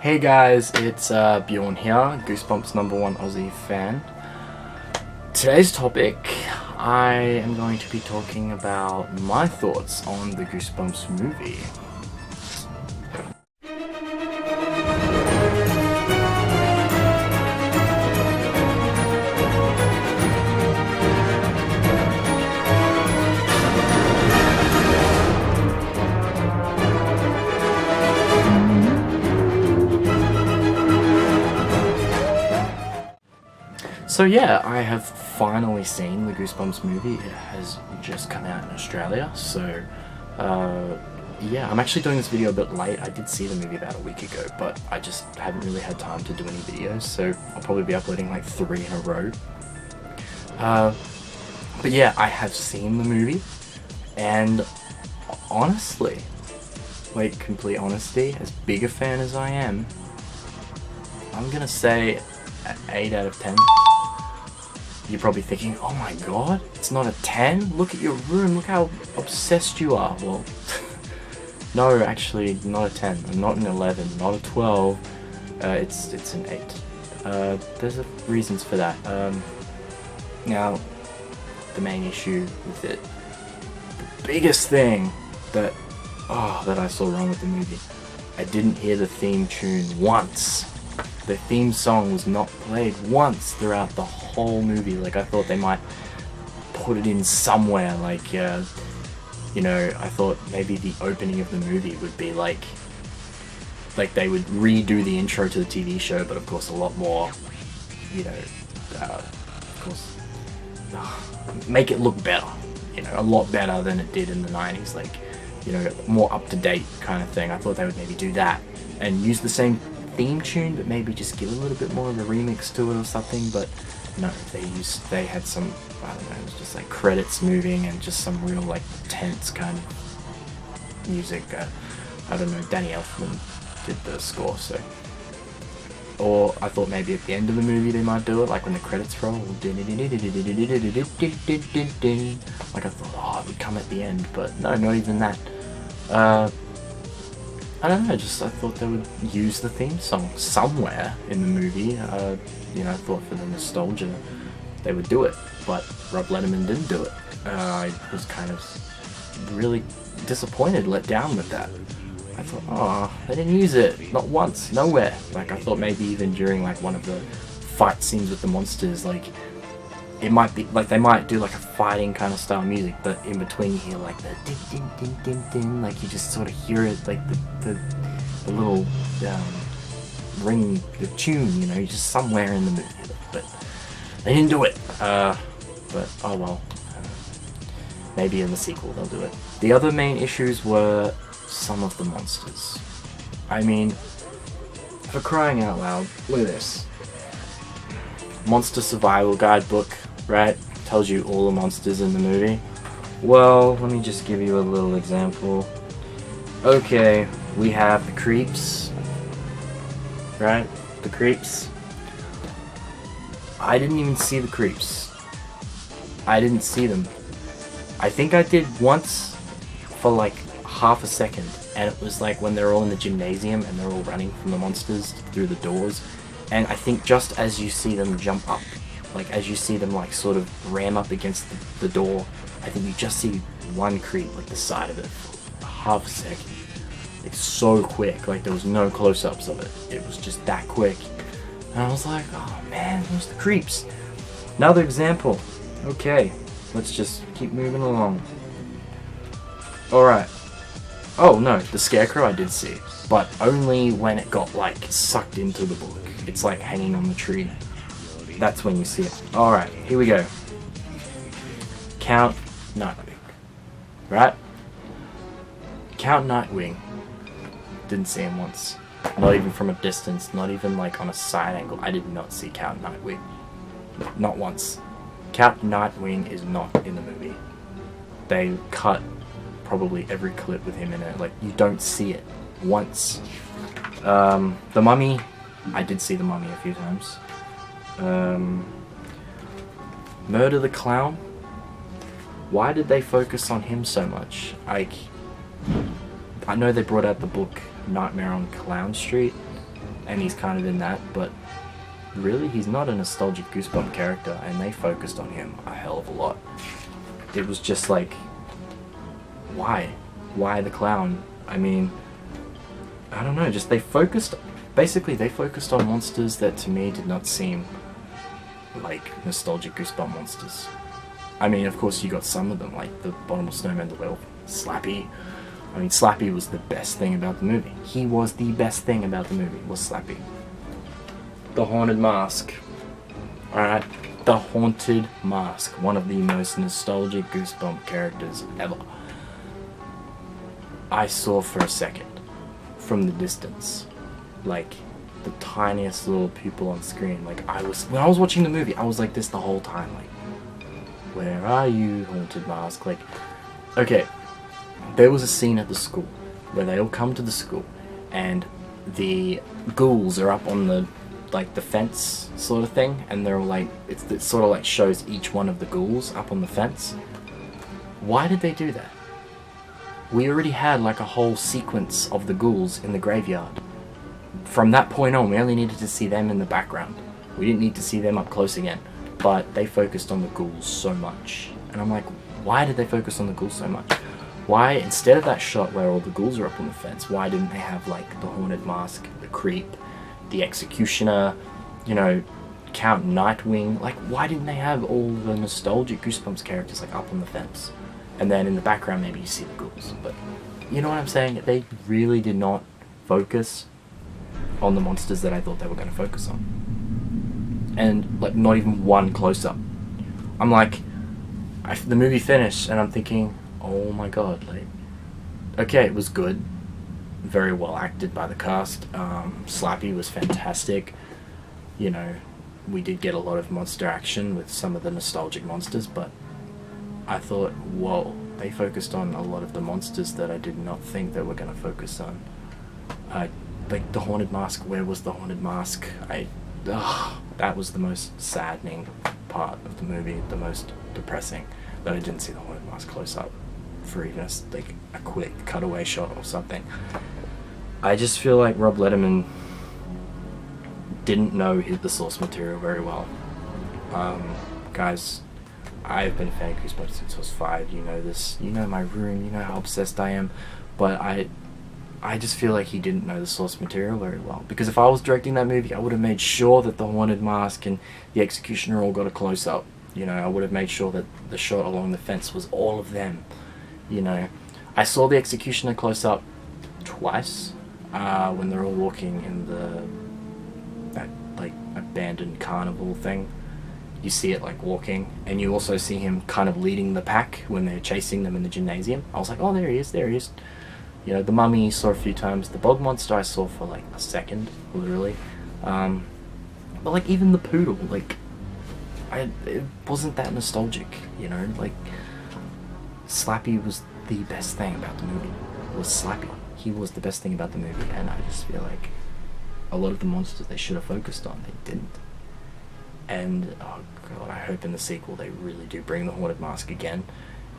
Hey guys, it's Bjorn here, Goosebumps #1 Aussie fan. Today's topic, I am going to be talking about my thoughts on the Goosebumps movie. So yeah, I have finally seen the Goosebumps movie. It has just come out in Australia, so yeah, I'm actually doing this video a bit late. I did see the movie about a week ago, but I just haven't really had time to do any videos, so I'll probably be uploading like 3 in a row. But yeah, I have seen the movie, and honestly, like complete honesty, as big a fan as I am, I'm gonna say 8 out of 10. You're probably thinking, oh my god, it's not a 10? Look at your room, look how obsessed you are. Well, no, actually, not a 10. I'm not an 11, not a 12. It's an 8. There's reasons for that. Now, the main issue with it, the biggest thing that I saw wrong with the movie, I didn't hear the theme tune once. The theme song was not played once throughout the whole movie. Like, I thought they might put it in somewhere, like, you know, I thought maybe the opening of the movie would be like they would redo the intro to the TV show, but of course a lot more, you know, of course, make it look better, you know, a lot better than it did in the 90s, like, you know, more up-to-date kind of thing. I thought they would maybe do that and use the same theme tune, but maybe just give a little bit more of a remix to it or something. But no, they had some, I don't know, it was just like credits moving and just some real like tense kind of music. I don't know, Danny Elfman did the score, so. Or I thought maybe at the end of the movie they might do it, like when the credits roll. Like I thought, oh, it would come at the end, but no, not even that. I don't know, I thought they would use the theme song somewhere in the movie. You know, I thought for the nostalgia they would do it, but Rob Letterman didn't do it. I was kind of really disappointed, let down with that. I thought, oh, they didn't use it, not once, nowhere. Like, I thought maybe even during like one of the fight scenes with the monsters, like, it might be, like, they might do like a fighting kind of style music, but in between you hear like the din din din din din, like you just sort of hear it, like the little ring, the tune, you know, just somewhere in the movie. But they didn't do it. But oh well, maybe in the sequel they'll do it. The other main issues were some of the monsters. I mean, for crying out loud, look at this. Monster Survival Guidebook, right? Tells you all the monsters in the movie. Well, let me just give you a little example. Okay, we have the creeps, right? The creeps. I didn't even see the creeps. I didn't see them. I think I did once for like half a second, and it was like when they're all in the gymnasium and they're all running from the monsters through the doors. And I think just as you see them jump up, like as you see them like sort of ram up against the door, I think you just see one creep, like the side of it, for half a second. It's so quick, like there was no close-ups of it. It was just that quick. And I was like, oh man, those are the creeps. Another example. Okay, let's just keep moving along. Alright. Oh no, the Scarecrow I did see, but only when it got like sucked into the book. It's like hanging on the tree. That's when you see it. Alright, here we go. Count Nightwing. Right? Count Nightwing. Didn't see him once. Not even from a distance, not even like on a side angle. I did not see Count Nightwing. Not once. Count Nightwing is not in the movie. They cut probably every clip with him in it. Like, you don't see it once. The Mummy, I did see the Mummy a few times. Murder the Clown. Why did they focus on him so much? Like, I know they brought out the book Nightmare on Clown Street, and he's kind of in that, but really he's not a nostalgic Goosebump character, and they focused on him a hell of a lot. It was just like, why the clown? I mean, I don't know, just they focused on monsters that to me did not seem like nostalgic Goosebump monsters. I mean, of course you got some of them, like the Bottomless Snowman, the werewolf, Slappy. I mean, Slappy was the best thing about the movie. He was the best thing about the movie, was Slappy. The Haunted Mask. Alright? The Haunted Mask. One of the most nostalgic Goosebump characters ever. I saw for a second, from the distance, like, the tiniest little pupil on screen. Like, when I was watching the movie, I was like this the whole time, like, where are you, Haunted Mask? Like, okay, there was a scene at the school where they all come to the school and the ghouls are up on the, like, the fence sort of thing, and they're all like, it sort of like shows each one of the ghouls up on the fence. Why did they do that? We already had like a whole sequence of the ghouls in the graveyard. From that point on, we only needed to see them in the background. We didn't need to see them up close again. But they focused on the ghouls so much. And I'm like, why did they focus on the ghouls so much? Why, instead of that shot where all the ghouls are up on the fence, why didn't they have like the Haunted Mask, the Creep, the Executioner, you know, Count Nightwing? Like, why didn't they have all the nostalgic Goosebumps characters like up on the fence? And then in the background maybe you see the ghouls. But you know what I'm saying? They really did not focus on the monsters that I thought they were going to focus on. And like not even one close-up. I'm like, the movie finished and I'm thinking, oh my god, like, okay, it was good. Very well acted by the cast. Slappy was fantastic. You know, we did get a lot of monster action with some of the nostalgic monsters, but I thought, whoa, they focused on a lot of the monsters that I did not think they were going to focus on. Like the Haunted Mask, where was the Haunted Mask? That was the most saddening part of the movie, the most depressing, that I didn't see the Haunted Mask close up for even a quick cutaway shot or something. I just feel like Rob Letterman didn't know the source material very well. Guys, I've been a fan of Goosebumps since I was 5. You know this. You know my room. You know how obsessed I am. But I just feel like he didn't know the source material very well. Because if I was directing that movie, I would have made sure that the Haunted Mask and the Executioner all got a close-up. You know, I would have made sure that the shot along the fence was all of them. You know, I saw the Executioner close-up twice when they're all walking in that like abandoned carnival thing. You see it like walking, and you also see him kind of leading the pack when they're chasing them in the gymnasium. I was like, oh, there he is. You know, the Mummy you saw a few times. The Bog Monster I saw for like a second, literally. But like even the Poodle, like, it wasn't that nostalgic, you know. Like, Slappy was the best thing about the movie. It was Slappy. He was the best thing about the movie, and I just feel like a lot of the monsters they should have focused on, they didn't. And oh god, I hope in the sequel they really do bring the Haunted Mask again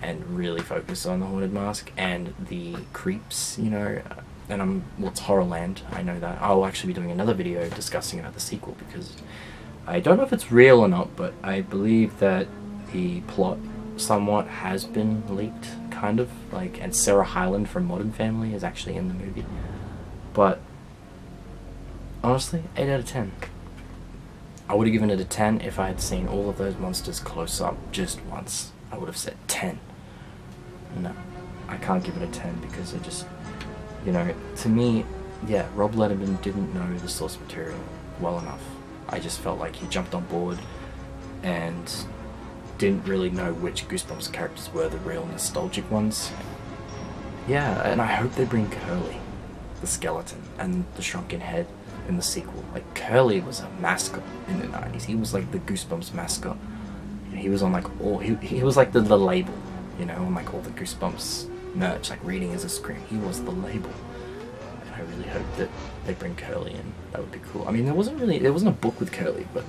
and really focus on the Haunted Mask and the creeps, you know. And it's Horrorland, I know that. I'll actually be doing another video discussing about the sequel, because I don't know if it's real or not, but I believe that the plot somewhat has been leaked, kind of, like, and Sarah Hyland from Modern Family is actually in the movie. But honestly, 8 out of 10. I would have given it a 10 if I had seen all of those monsters close up just once. I would have said 10. No, I can't give it a 10 because it just, you know, to me, yeah, Rob Letterman didn't know the source material well enough. I just felt like he jumped on board and didn't really know which Goosebumps characters were the real nostalgic ones. Yeah, and I hope they bring Curly, the skeleton, and the shrunken head in the sequel. Like, Curly was a mascot in the 90s. He was like the Goosebumps mascot. He was on like all, he was like the label, you know, on like all the Goosebumps merch, like Reading is a Scream. He was the label. And I really hope that they bring Curly in. That would be cool. I mean, there wasn't a book with Curly, but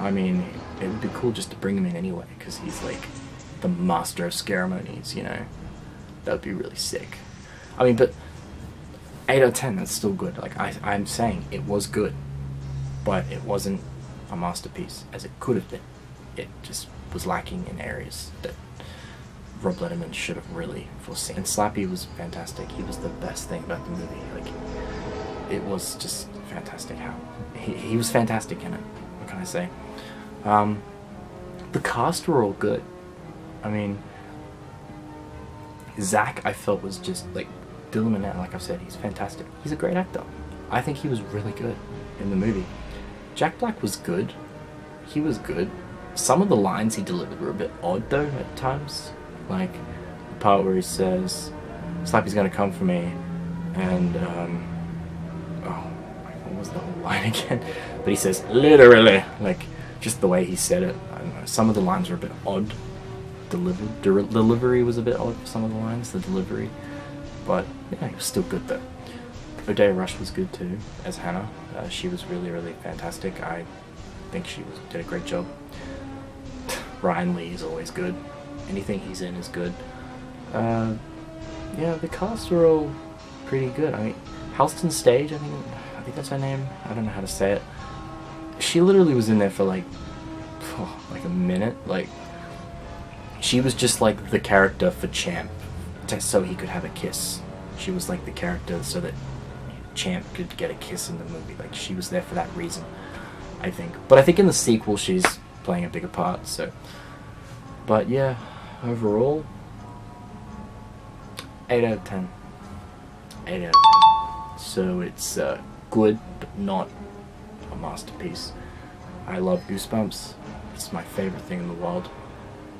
I mean, it would be cool just to bring him in anyway, because he's like the master of ceremonies, you know. That would be really sick. I mean, but 8 out of 10, that's still good. Like, I'm saying it was good, but it wasn't a masterpiece as it could have been. It just was lacking in areas that Rob Letterman should have really foreseen. And Slappy was fantastic. He was the best thing about the movie. Like, it was just fantastic how he was fantastic in it. What can I say? The cast were all good. I mean, Zach, I felt, was just like Dylan Minnette. Like I've said, he's fantastic. He's a great actor. I think he was really good in the movie. Jack Black was good. He was good. Some of the lines he delivered were a bit odd though at times. Like the part where he says, "Slappy's gonna come for me," and what was the whole line again? But he says, "literally," like just the way he said it. I don't know. Some of the lines were a bit odd. Delivery was a bit odd for some of the lines. The delivery, but yeah, it was still good though. O'Dea Rush was good too as Hannah. She was really, really fantastic. I think she did a great job. Ryan Lee is always good. Anything he's in is good. Yeah, the cast are all pretty good. I mean, Halston Stage, I think that's her name. I don't know how to say it. She literally was in there for like a minute. Like, she was just like the character for Champ, so he could have a kiss. She was like the character so that Champ could get a kiss in the movie. Like, she was there for that reason, I think. But I think in the sequel she's playing a bigger part. So, but yeah, overall, 8 out of 10. 8 out of 10. So it's good, but not a masterpiece. I love Goosebumps. It's my favorite thing in the world.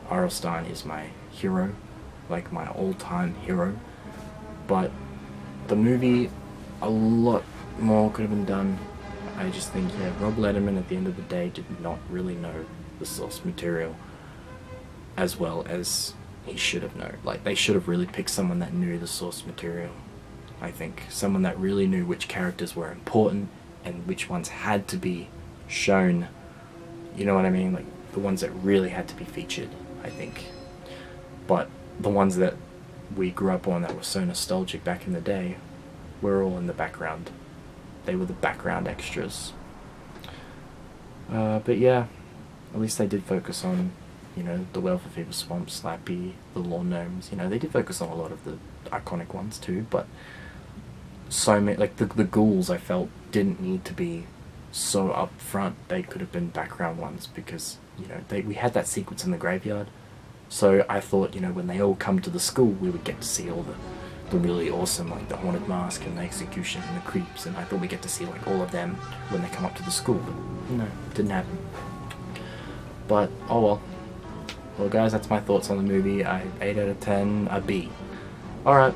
R.L.Stine is my hero, like my all-time hero. But the movie, a lot more could have been done. I just think, yeah, Rob Letterman at the end of the day did not really know the source material as well as he should have known. Like, they should have really picked someone that knew the source material. I think someone that really knew which characters were important and which ones had to be shown. You know what I mean? Like, the ones that really had to be featured, I think. But the ones that we grew up on that were so nostalgic back in the day were all in the background. They were the background extras. But yeah, at least they did focus on, you know, the Welfare Fever Swamp, Slappy, the Lawn Gnomes. You know, they did focus on a lot of the iconic ones too, but so many, like the ghouls, I felt didn't need to be so up front. They could have been background ones because, you know, we had that sequence in the graveyard. So I thought, you know, when they all come to the school, we would get to see all the really awesome, like the haunted mask and the execution and the creeps, and I thought we'd get to see like all of them when they come up to the school, but no, didn't happen. But oh well. Well guys, that's my thoughts on the movie. 8 out of 10, a B. Alright,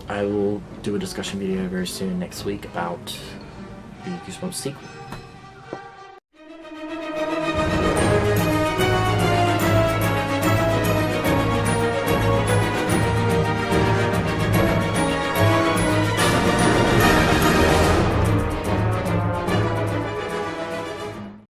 I will do a discussion video very soon next week about the Goosebumps sequel.